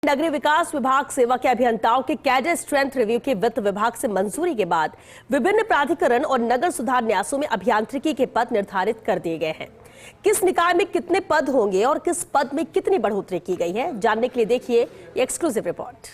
नगरीय विकास विभाग सेवा के अभियंताओं के कैडर स्ट्रेंथ रिव्यू की वित्त विभाग से मंजूरी के बाद विभिन्न प्राधिकरण और नगर सुधार न्यासों में अभियांत्रिकी के पद निर्धारित कर दिए गए हैं। किस निकाय में कितने पद होंगे और किस पद में कितनी बढ़ोतरी की गई है, जानने के लिए देखिए ये एक्सक्लूसिव रिपोर्ट।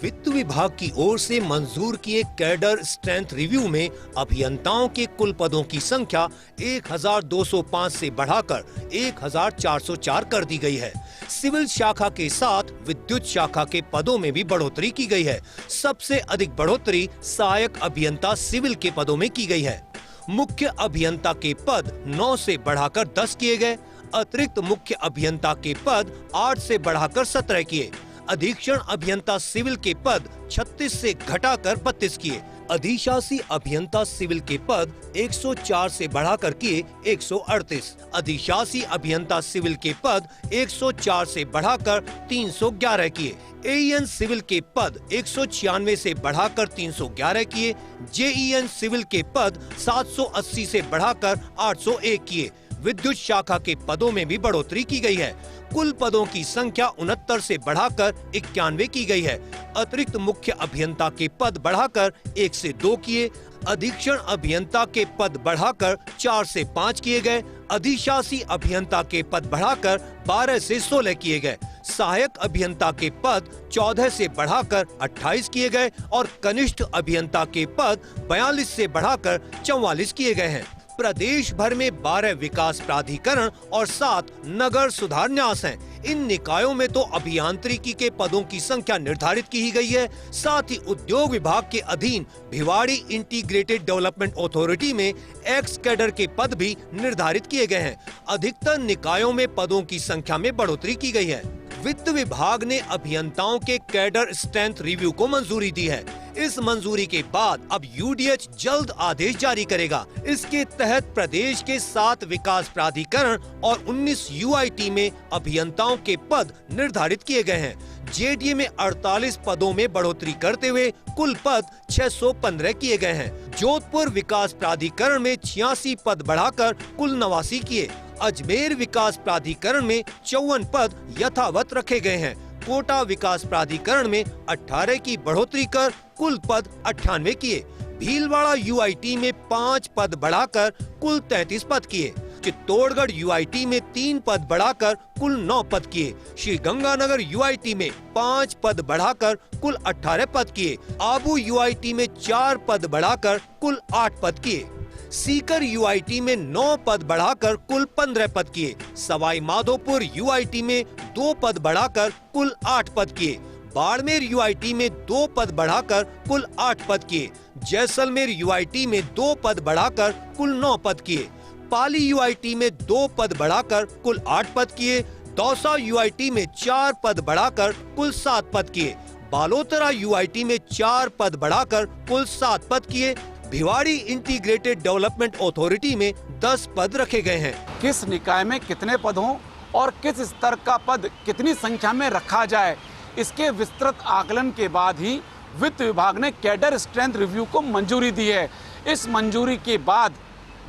वित्त विभाग की ओर से मंजूर किए कैडर स्ट्रेंथ रिव्यू में अभियंताओं के कुल पदों की संख्या 1205 से बढ़ाकर 1404 कर दी गई है। सिविल शाखा के साथ विद्युत शाखा के पदों में भी बढ़ोतरी की गई है। सबसे अधिक बढ़ोतरी सहायक अभियंता सिविल के पदों में की गई है। मुख्य अभियंता के पद 9 से बढ़ाकर 10 किए गए। अतिरिक्त मुख्य अभियंता के पद 8 से बढ़ाकर 17 किए। अधीक्षण अभियंता सिविल के पद 36 से घटाकर 32 किए। अधिशासी अभियंता सिविल के पद 104 से बढ़ाकर किए 138। अधिशासी अभियंता सिविल के पद 104 से बढ़ाकर 311 किए। एईएन सिविल के पद 196 से बढ़ाकर 311 किए। जेईएन सिविल के पद 780 से बढ़ाकर 801 किए। विद्युत शाखा के पदों में भी बढ़ोतरी की गई है। कुल पदों की संख्या 69 से बढ़ाकर 91 की गई है। अतिरिक्त मुख्य अभियंता के पद बढ़ाकर 1 से 2 किए। अधीक्षण अभियंता के पद बढ़ाकर 4 से 5 किए गए। अधिशासी अभियंता के पद बढ़ाकर 12 से 16 किए गए। सहायक अभियंता के पद 14 से बढ़ाकर 28 किए गए और कनिष्ठ अभियंता के पद 42 से बढ़ाकर 44 किए गए हैं। प्रदेश भर में 12 विकास प्राधिकरण और 7 नगर सुधार न्यास हैं। इन निकायों में तो अभियांत्रिकी के पदों की संख्या निर्धारित की ही गई है। साथ ही उद्योग विभाग के अधीन भिवाड़ी इंटीग्रेटेड डेवलपमेंट अथॉरिटी में एक्स कैडर के पद भी निर्धारित किए गए हैं। अधिकतर निकायों में पदों की संख्या में बढ़ोतरी की गई है। वित्त विभाग ने अभियंताओं के कैडर स्ट्रेंथ रिव्यू को मंजूरी दी है। इस मंजूरी के बाद अब यूडीएच जल्द आदेश जारी करेगा। इसके तहत प्रदेश के 7 विकास प्राधिकरण और 19 यूआईटी में अभियंताओं के पद निर्धारित किए गए हैं। जेडीए में 48 पदों में बढ़ोतरी करते हुए कुल पद 615 किए गए हैं। जोधपुर विकास प्राधिकरण में 86 पद बढ़ाकर कुल 89 किए। अजमेर विकास प्राधिकरण में 54 पद यथावत रखे गए हैं। कोटा विकास प्राधिकरण में 18 की बढ़ोतरी कर कुल पद 98 किए। भीलवाड़ा यूआईटी में 5 पद बढ़ाकर कुल 33 पद किए। चित्तौड़गढ़ यूआईटी में 3 पद बढ़ाकर कुल 9 पद किए। श्री गंगानगर यूआईटी में 5 पद बढ़ाकर कुल 18 पद किए। आबू यूआईटी में 4 पद बढ़ाकर कुल 8 पद किए। सीकर यूआईटी में 9 पद बढ़ाकर कुल 15 पद किए। सवाई माधोपुर यूआईटी में 2 पद बढ़ाकर कुल 8 पद किए। बाड़मेर यूआईटी में 2 पद बढ़ाकर कुल 8 पद किए। जैसलमेर यूआईटी में 2 पद बढ़ाकर कुल 9 पद किए। पाली यूआईटी में 2 पद बढ़ाकर कुल 8 पद किए। दौसा यूआईटी में 4 पद बढ़ाकर कुल 7 पद किए। बालोतरा यूआईटी में 4 पद बढ़ाकर कुल 7 पद किए। भिवाड़ी इंटीग्रेटेड डेवलपमेंट अथॉरिटी में 10 पद रखे गए हैं। किस निकाय में कितने पद हों और किस स्तर का पद कितनी संख्या में रखा जाए, इसके विस्तृत आकलन के बाद ही वित्त विभाग ने कैडर स्ट्रेंथ रिव्यू को मंजूरी दी है। इस मंजूरी के बाद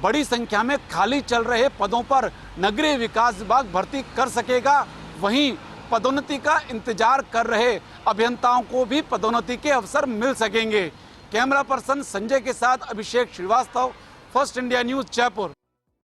बड़ी संख्या में खाली चल रहे पदों पर नगरीय विकास विभाग भर्ती कर सकेगा। वहीं पदोन्नति का इंतजार कर रहे अभियंताओं को भी पदोन्नति के अवसर मिल सकेंगे। कैमरा पर्सन संजय के साथ Abhishek Srivastava, first India news, Jaipur.